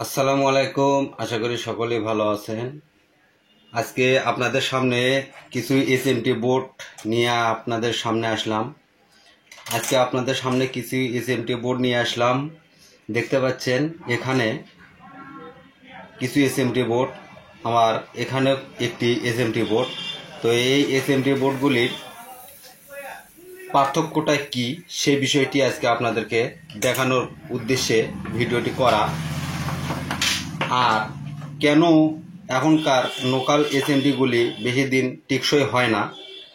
আসসালামু আলাইকুম। আশা করি সকলেই ভালো আছেন। আজকে আপনাদের সামনে কিছু এসএমটি বোর্ড নিয়ে আপনাদের সামনে আসলাম। দেখতে পাচ্ছেন এখানে কিছু এসএমটি বোর্ড, আমার এখানে একটি এসএমটি বোর্ড। তো এই এসএমটি বোর্ডগুলির পার্থক্যটা কি সেই বিষয়টি আজকে আপনাদেরকে দেখানোর উদ্দেশ্যে ভিডিওটি করা। আর কেন এখনকার লোকাল এসএমডিগুলি বেশি দিন টেকসই হয় না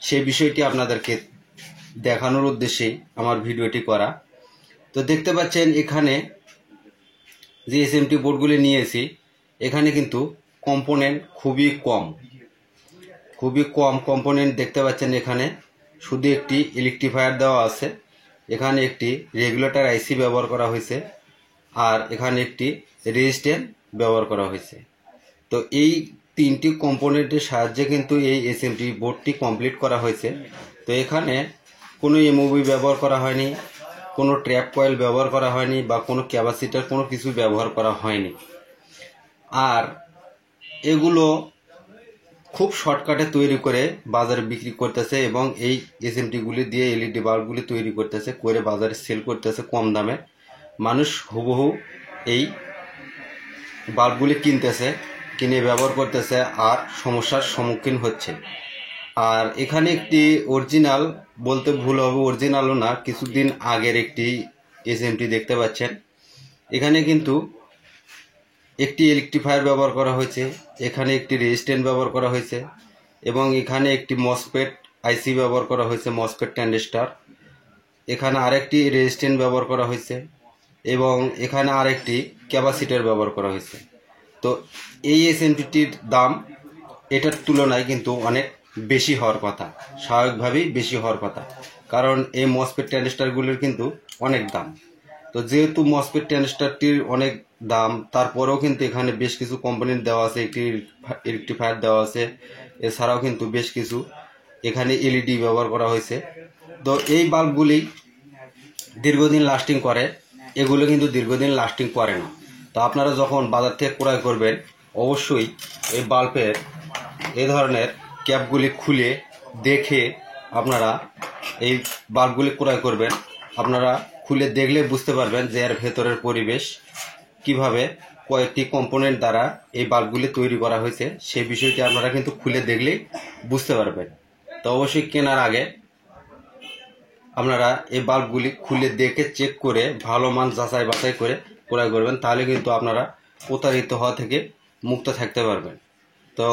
সেই বিষয়টি আপনাদেরকে দেখানোর উদ্দেশ্যেই আমার ভিডিওটি করা। তো দেখতে পাচ্ছেন এখানে যে এসএমটি বোর্ডগুলি নিয়েছি, এখানে কিন্তু কম্পোনেন্ট খুবই কম কম্পোনেন্ট দেখতে পাচ্ছেন। এখানে শুধু একটি ইলেকট্রিফায়ার দেওয়া আছে, এখানে একটি রেগুলেটর আইসি ব্যবহার করা হয়েছে, আর এখানে একটি রেজিস্ট্যান্স ব্যবহার করা হয়েছে। তো এই তিনটি কম্পোনেন্টের সাহায্যে কিন্তু এই এসএমটি বোর্ডটি কমপ্লিট করা হয়েছে। তো এখানে কোনো এমওভি ব্যবহার করা হয়নি, কোনো ট্র্যাপ কয়েল ব্যবহার করা হয়নি, বা কোনো ক্যাপাসিটার কোনো কিছু ব্যবহার করা হয়নি। আর এগুলো খুব শর্টকাটে তৈরি করে বাজারে বিক্রি করতেছে, এবং এই এসএমটিগুলি দিয়ে এলইডি বাল্বগুলি তৈরি করতেছে, করে বাজারে সেল করতেছে কম দামে। মানুষ হুবহু এই বাল্বগুলি কিনে ব্যবহার করতেছে আর সমস্যার সম্মুখীন হচ্ছে। আর এখানে একটি অরিজিনাল বলতে ভুল হবে, অরিজিনালও না, কিছুদিন আগের একটি এসএমটি দেখতে পাচ্ছেন। এখানে কিন্তু একটি ইলেকট্রিফায়ার ব্যবহার করা হয়েছে, এখানে একটি রেজিস্ট্যান্স ব্যবহার করা হয়েছে, এবং এখানে একটি মসফেট আইসি ব্যবহার করা হয়েছে, মসফেট ট্রানজিস্টর। এখানে আরেকটি রেজিস্ট্যান্স ব্যবহার করা হয়েছে, এবং এখানে আরেকটি ক্যাপাসিটর ব্যবহার করা হয়েছে। তো এই এসএমটির দাম এটার তুলনায় কিন্তু অনেক বেশি হওয়ার কথা, স্বাভাবিকভাবেই বেশি হওয়ার কথা, কারণ এই মসফেট ট্রানজিস্টরগুলির কিন্তু অনেক দাম। তো যেহেতু মসফেট ট্রানজিস্টরটির অনেক দাম, তারপরেও কিন্তু এখানে বেশ কিছু কম্পোনেন্ট দেওয়া আছে, একটি রেকটিফায়ার দেওয়া আছে, এছাড়াও কিন্তু বেশ কিছু এখানে এলইডি ব্যবহার করা হয়েছে। তো এই বাল্বগুলি দীর্ঘদিন লাস্টিং করে, এগুলো কিন্তু দীর্ঘদিন লাস্টিং করে না। তো আপনারা যখন বাজার থেকে ক্রয় করবেন, অবশ্যই এই বাল্বের এই ধরনের ক্যাপগুলি খুলে দেখে আপনারা এই বাল্বগুলি ক্রয় করবেন। আপনারা খুলে দেখলে বুঝতে পারবেন যে এর ভেতরের পরিবেশ কিভাবে কয়েকটি কম্পোনেন্ট দ্বারা এই বাল্বগুলি তৈরি করা হয়েছে, সেই বিষয়টি আপনারা কিন্তু খুলে দেখলেই বুঝতে পারবেন। তো অবশ্যই কেনার আগে আপনারা এই বাল্বগুলি খুলে দেখে চেক করে ভালো মান যাচাই বাছাই করে ক্রয় করবেন, তাহলে কিন্তু আপনারা প্রতারিত হওয়া থেকে মুক্ত থাকতে পারবেন। তো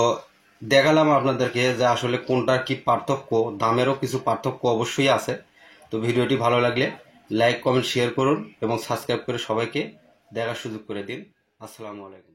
দেখালাম আপনাদেরকে যে আসলে কোনটার কি পার্থক্য, দামেরও কিছু পার্থক্য অবশ্যই আছে। তো ভিডিওটি ভালো লাগলে লাইক, কমেন্ট, শেয়ার করুন, এবং সাবস্ক্রাইব করে সবাইকে দেখার সুযোগ করে দিন। আসসালামু আলাইকুম।